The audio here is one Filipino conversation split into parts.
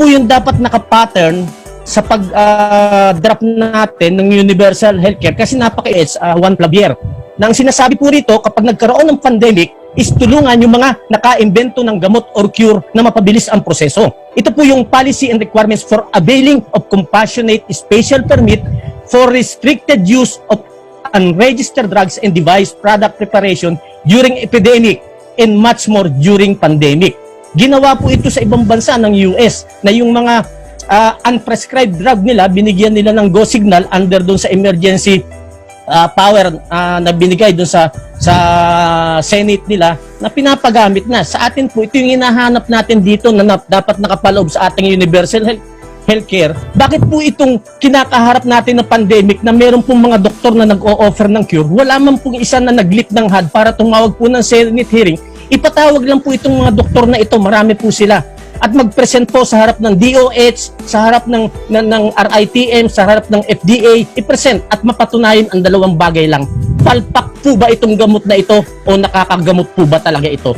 po yung dapat naka-pattern sa pag-draft natin ng universal healthcare kasi napaka-it's one plabier. Na ang sinasabi po rito, kapag nagkaroon ng pandemic, is tulungan yung mga naka-imbento ng gamot or cure na mapabilis ang proseso. Ito po yung policy and requirements for availing of compassionate special permit for restricted use of unregistered drugs and device product preparation during epidemic and much more during pandemic. Ginawa po ito sa ibang bansa ng US na yung mga unprescribed drug nila, binigyan nila ng go signal under doon sa emergency power na binigay doon sa Senate nila na pinapagamit na. Sa atin po, ito yung hinahanap natin dito na dapat nakapaloob sa ating universal healthcare. Bakit po itong kinakaharap natin ng pandemic na meron pong mga doktor na nag-o-offer ng cure, wala man pong isa na nag-lift ng HUD para tumawag po ng Senate hearing, ipatawag lang po itong mga doktor na ito, marami po sila. At mag-present po sa harap ng DOH, sa harap ng RITM, sa harap ng FDA, i-present at mapatunayan ang dalawang bagay lang. Palpak po ba itong gamot na ito o nakakagamot po ba talaga ito?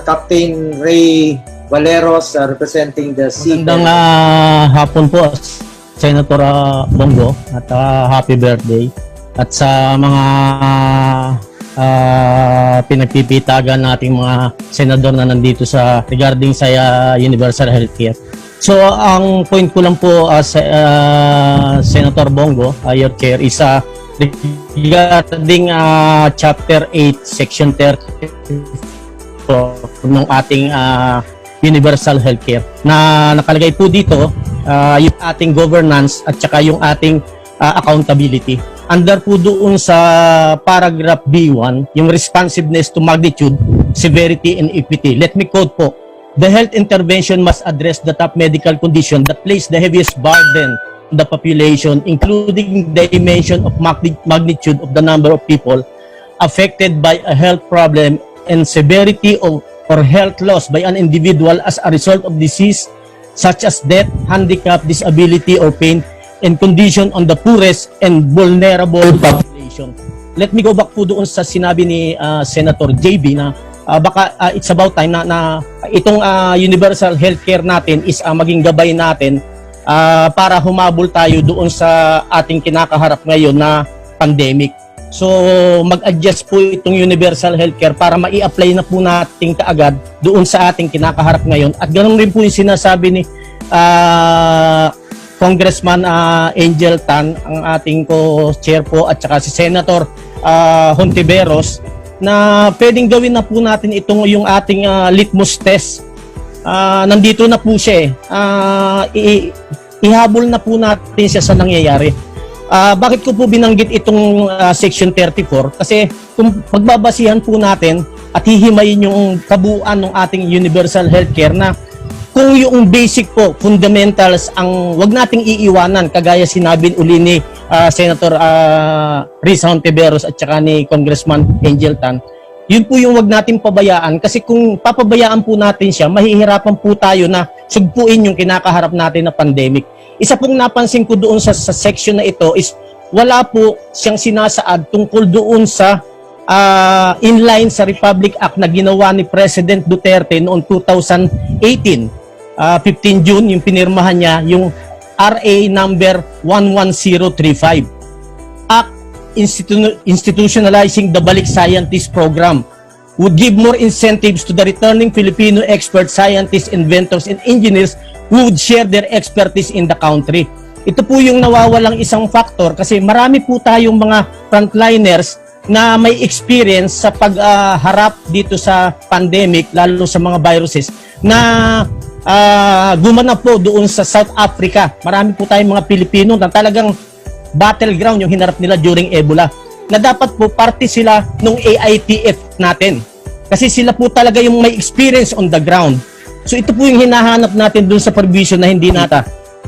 Captain Ray Valeros representing the CPED. Magandang hapon po, Senator Bongo, at happy birthday. At sa mga pinagpipitagan nating mga senador na nandito sa regarding sa universal healthcare. So ang point ko lang po Senator Bongo, your chair, is regarding Chapter 8, Section 30 ng ating universal healthcare na nakalagay po dito yung ating governance at saka yung ating accountability. Under po doon sa paragraph B1, yung responsiveness to magnitude, severity, and equity. Let me quote po. The health intervention must address the top medical condition that place the heaviest burden on the population, including the dimension of magnitude of the number of people affected by a health problem and severity of or health loss by an individual as a result of disease such as death, handicap, disability, or pain, and condition on the poorest and vulnerable population. Let me go back po doon sa sinabi ni Senator JB na baka it's about time na itong universal healthcare natin is maging gabay natin para humabol tayo doon sa ating kinakaharap ngayon na pandemic. So mag-adjust po itong universal healthcare para mai-apply na po natin kaagad doon sa ating kinakaharap ngayon. At ganoon rin po yung sinasabi ni Congressman Angel Tan, ang ating co-chair po, at saka si Senator Hontiveros, na pwedeng gawin na po natin itong yung ating litmus test. Nandito na po siya ihabol na po natin siya sa nangyayari. Bakit ko po binanggit itong Section 34? Kasi kung pagbabasihan po natin at hihimayin yung kabuuan ng ating universal healthcare na kung yung basic po, fundamentals, ang wag nating iiwanan, kagaya sinabi uli ni Senator Risa Hontiveros at saka ni Congressman Angel Tan, yun po yung wag nating pabayaan. Kasi kung papabayaan po natin siya, mahihirapan po tayo na sugpuin yung kinakaharap natin na pandemic. Isa pong napansin ko doon sa section na ito is wala po siyang sinasaad tungkol doon sa inline sa Republic Act na ginawa ni President Duterte noong 2018. 15 June yung pinirmahan niya, yung RA number 11035. Act institutionalizing the Balik Scientist Program would give more incentives to the returning Filipino expert scientists, inventors, and engineers who would share their expertise in the country. Ito po yung nawawalang isang factor kasi marami po tayong mga frontliners na may experience sa pagharap dito sa pandemic, lalo sa mga viruses, na gumanap po doon sa South Africa. Marami po tayong mga Pilipino na talagang battleground yung hinarap nila during Ebola, na dapat po parte sila nung AITF natin. Kasi sila po talaga yung may experience on the ground. So ito po yung hinahanap natin dun sa provision na hindi nata.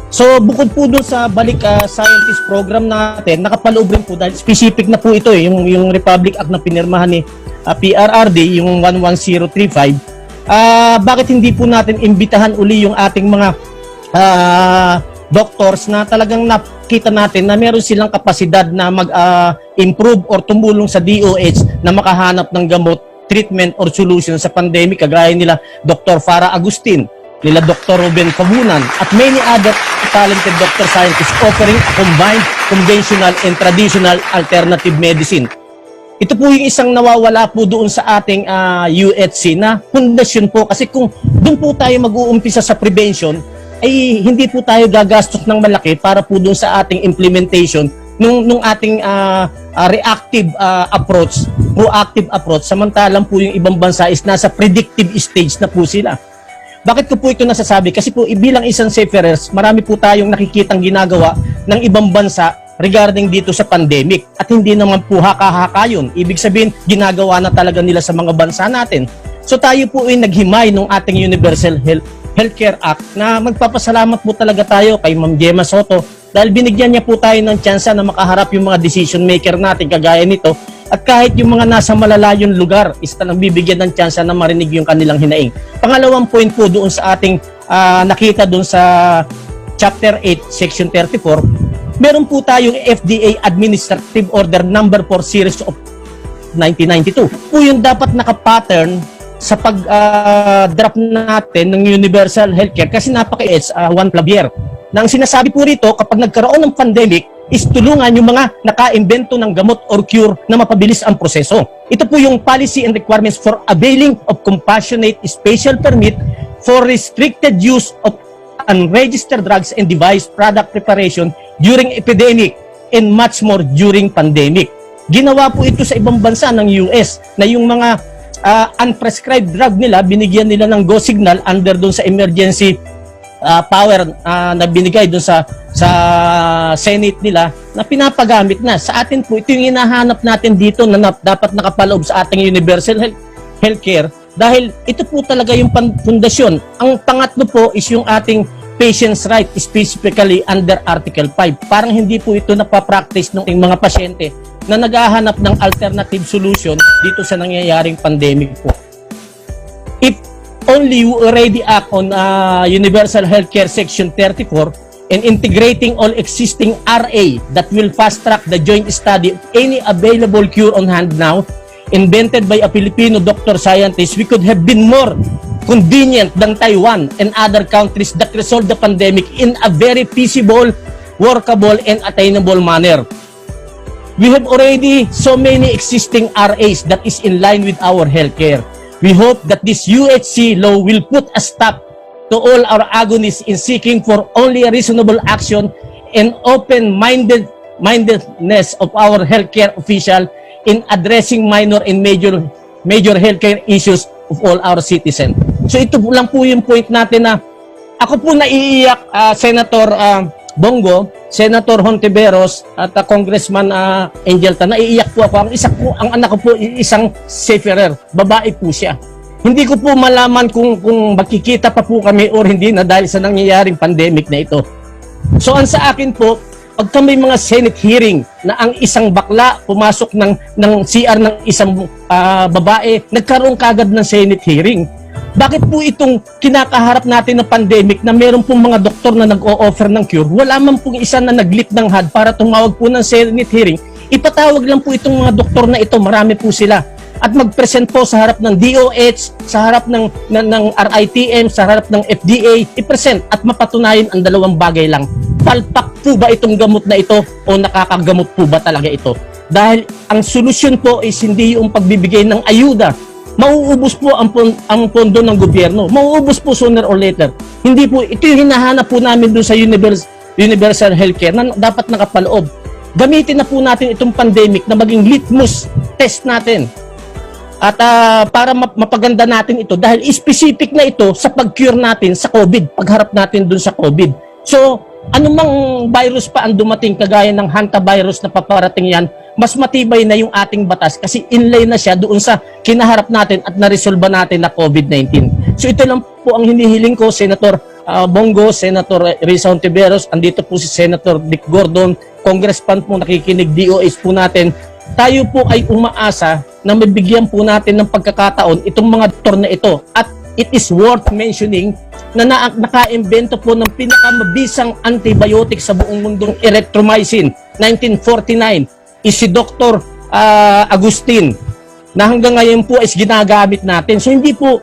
So bukod po dun sa balik scientist program natin, nakapaloob rin po dahil specific na po ito yung Republic Act na pinirmahan ni PRRD, yung 11035. Bakit hindi po natin imbitahan uli yung ating mga doctors na talagang nakita natin na meron silang kapasidad na mag-improve or tumulong sa DOH na makahanap ng gamot, treatment or solution sa pandemic, kagaya nila Dr. Farah Agustin, nila Dr. Ruben Fabunan at many other talented doctor scientists offering a combined conventional and traditional alternative medicine. Ito po yung isang nawawala po doon sa ating UHC na pundasyon po, kasi kung doon po tayo mag-uumpisa sa prevention ay hindi po tayo gagastos ng malaki para po doon sa ating implementation nung ating reactive approach, proactive approach, samantalang po yung ibang bansa is nasa predictive stage na po sila. Bakit ko po ito nasasabi? Kasi po bilang isang seafarers, marami po tayong nakikitang ginagawa ng ibang bansa regarding dito sa pandemic at hindi naman po haka-haka yun. Ibig sabihin, ginagawa na talaga nila sa mga bansa natin. So tayo po ay naghimay ng ating Universal Healthcare Act na magpapasalamat po talaga tayo kay Ma'am Gemma Soto dahil binigyan niya po tayo ng tsansa na makaharap yung mga decision maker natin kagaya nito. At kahit yung mga nasa malalayong lugar, nang bibigyan ng tsansa na marinig yung kanilang hinaing. Pangalawang point po doon sa ating nakita doon sa Chapter 8, Section 34, meron po tayong FDA Administrative Order Number 4 Series of 1992. Po yung dapat nakapattern sa pag-draft natin ng Universal Healthcare kasi napaka-it's one plabier. Nang sinasabi po rito, kapag nagkaroon ng pandemic, is tulungan yung mga naka-imbento ng gamot or cure na mapabilis ang proseso. Ito po yung policy and requirements for availing of compassionate special permit for restricted use of unregistered drugs and device product preparation during epidemic and much more during pandemic. Ginawa po ito sa ibang bansa ng US na yung mga unprescribed drug nila, binigyan nila ng go signal under doon sa emergency power na binigay doon sa Senate nila na pinapagamit na. Sa atin po, ito yung hinahanap natin dito na dapat nakapaloob sa ating Universal Healthcare dahil ito po talaga yung pundasyon. Ang pangatlo po is yung ating patient's right, specifically under Article 5. Parang hindi po ito napapractice ng mga pasyente na naghahanap ng alternative solution dito sa nangyayaring pandemic po. If only you already act on Universal Healthcare Section 34 and integrating all existing RA that will fast-track the joint study of any available cure on hand now, invented by a Filipino doctor scientist, we could have been more convenient than Taiwan and other countries that resolved the pandemic in a very feasible, workable, and attainable manner. We have already so many existing RAs that is in line with our healthcare. We hope that this UHC law will put a stop to all our agonies in seeking for only a reasonable action and open-mindedness of our healthcare official in addressing minor and major healthcare issues of all our citizens. So ito lang po yung point natin na ako po naiiyak, Senator Bongo, Senator Hontiveros at Congressman Angel Tan, naiiyak po ako. Ang anak ko po isang seafarer, babae po siya. Hindi ko po malaman kung makikita pa po kami or hindi na dahil sa nangyayaring pandemic na ito. So ang sa akin po, pagka may mga Senate hearing na ang isang bakla pumasok ng CR ng isang babae, nagkaroon kagad ng Senate hearing. Bakit po itong kinakaharap natin na pandemic na meron pong mga doktor na nag-o-offer ng cure, wala man pong isa na nag-lift ng HUD para tumawag po ng Senate hearing, ipatawag lang po itong mga doktor na ito, marami po sila. At mag-present po sa harap ng DOH, sa harap ng RITM, sa harap ng FDA, i-present at mapatunayan ang dalawang bagay lang. Palpak po ba itong gamot na ito o nakakagamot po ba talaga ito? Dahil ang solusyon po is hindi yung pagbibigay ng ayuda. Mauubos po ang pondo ng gobyerno. Mauubos po sooner or later. Hindi po, ito yung hinahanap po namin doon sa Universal Healthcare na dapat nakapaloob. Gamitin na po natin itong pandemic na maging litmus test natin. At para mapaganda natin ito dahil specific na ito sa pag-cure natin sa COVID, pagharap natin doon sa COVID. So, anumang virus pa ang dumating kagaya ng hantavirus na paparating yan, mas matibay na yung ating batas kasi inlay na siya doon sa kinaharap natin at naresolba natin na COVID-19. So ito lang po ang hinihiling ko, Senator Bongo, Senator Risa Hontiveros, andito po si Senator Dick Gordon, Congressman po nakikinig, DOS po natin. Tayo po ay umaasa na mabigyan po natin ng pagkakataon itong mga doktor na ito. At it is worth mentioning na naka-imbento po ng pinakamabisang antibiotic sa buong mundong erythromycin, 1949, is si Dr. Agustin, na hanggang ngayon po is ginagamit natin. So hindi po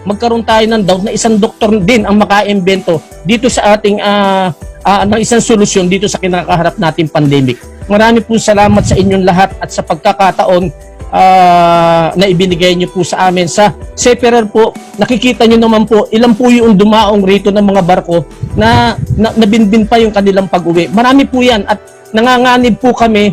magkaroon tayo ng doubt na isang doktor din ang maka-imbento dito sa ating ng isang solusyon dito sa kinakaharap nating pandemic. Marami po salamat sa inyong lahat at sa pagkakataon na ibinigay niyo po sa amin sa separer po. Nakikita niyo naman po ilan po yung dumaong rito ng mga barko na nabinbin pa yung kanilang pag-uwi. Marami po yan at nanganganib po kami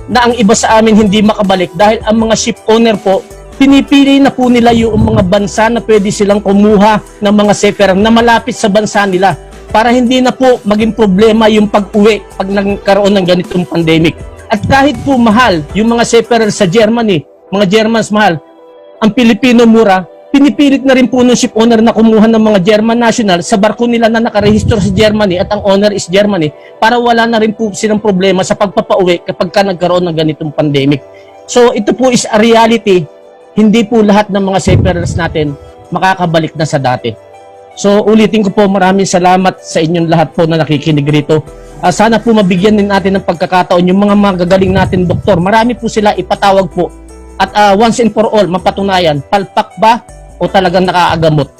na ang iba sa amin hindi makabalik dahil ang mga ship owner po pinipili na po nila yung mga bansa na pwede silang kumuha ng mga separer na malapit sa bansa nila para hindi na po maging problema yung pag-uwi pag nagkaroon ng ganitong pandemic. At kahit po mahal yung mga separer sa Germany, mga Germans mahal, ang Pilipino mura, pinipilit na rin po ng ship owner na kumuha ng mga German national sa barko nila na nakarehistro sa Germany at ang owner is Germany para wala na rin po silang problema sa pagpapauwi kapag ka nagkaroon ng ganitong pandemic. So ito po is a reality. Hindi po lahat ng mga seafarers natin makakabalik na sa dati. So ulitin ko po, maraming salamat sa inyong lahat po na nakikinig rito. Sana po mabigyan din natin ng pagkakataon yung mga magagaling natin doktor. Marami po sila ipatawag po. At once and for all, mapatunayan, palpak ba o talagang nakaagamot?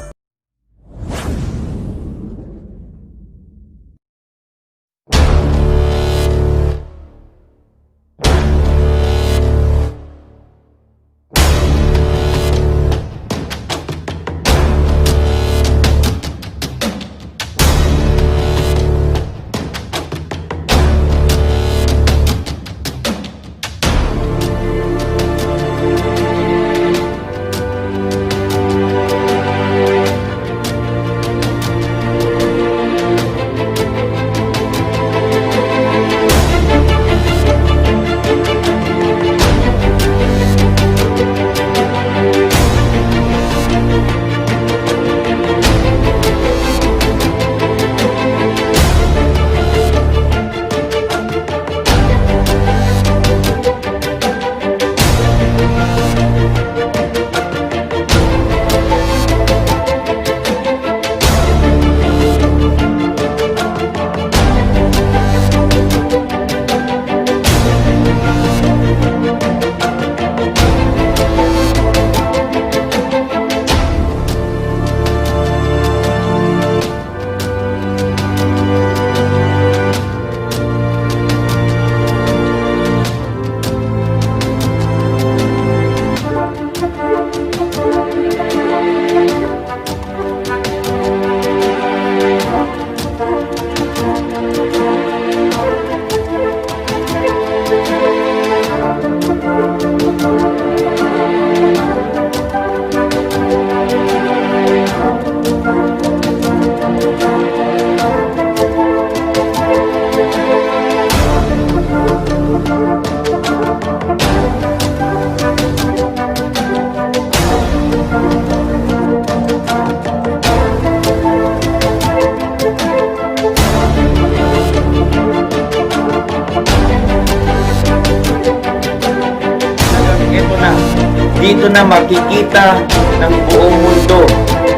Dito na makikita ng buong mundo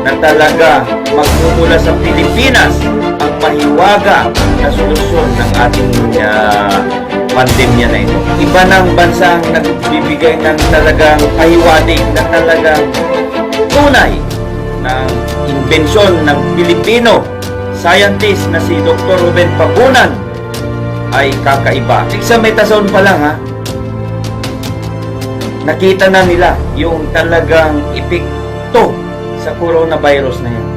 na talaga magmumula sa Pilipinas ang pahiwaga na solusyon ng ating pandemya na ito. Iba ng bansa ang nagbibigay ng talagang pahiwatig na talagang tunay ng imbensyon ng Pilipino scientist na si Dr. Ruben Pabunan ay kakaiba. Sa metason pa lang nakita na nila yung talagang epekto sa coronavirus na yan.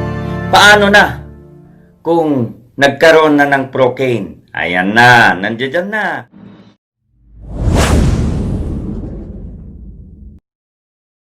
Paano na kung nagkaroon na ng procaine? Ayan na, nandiyan na.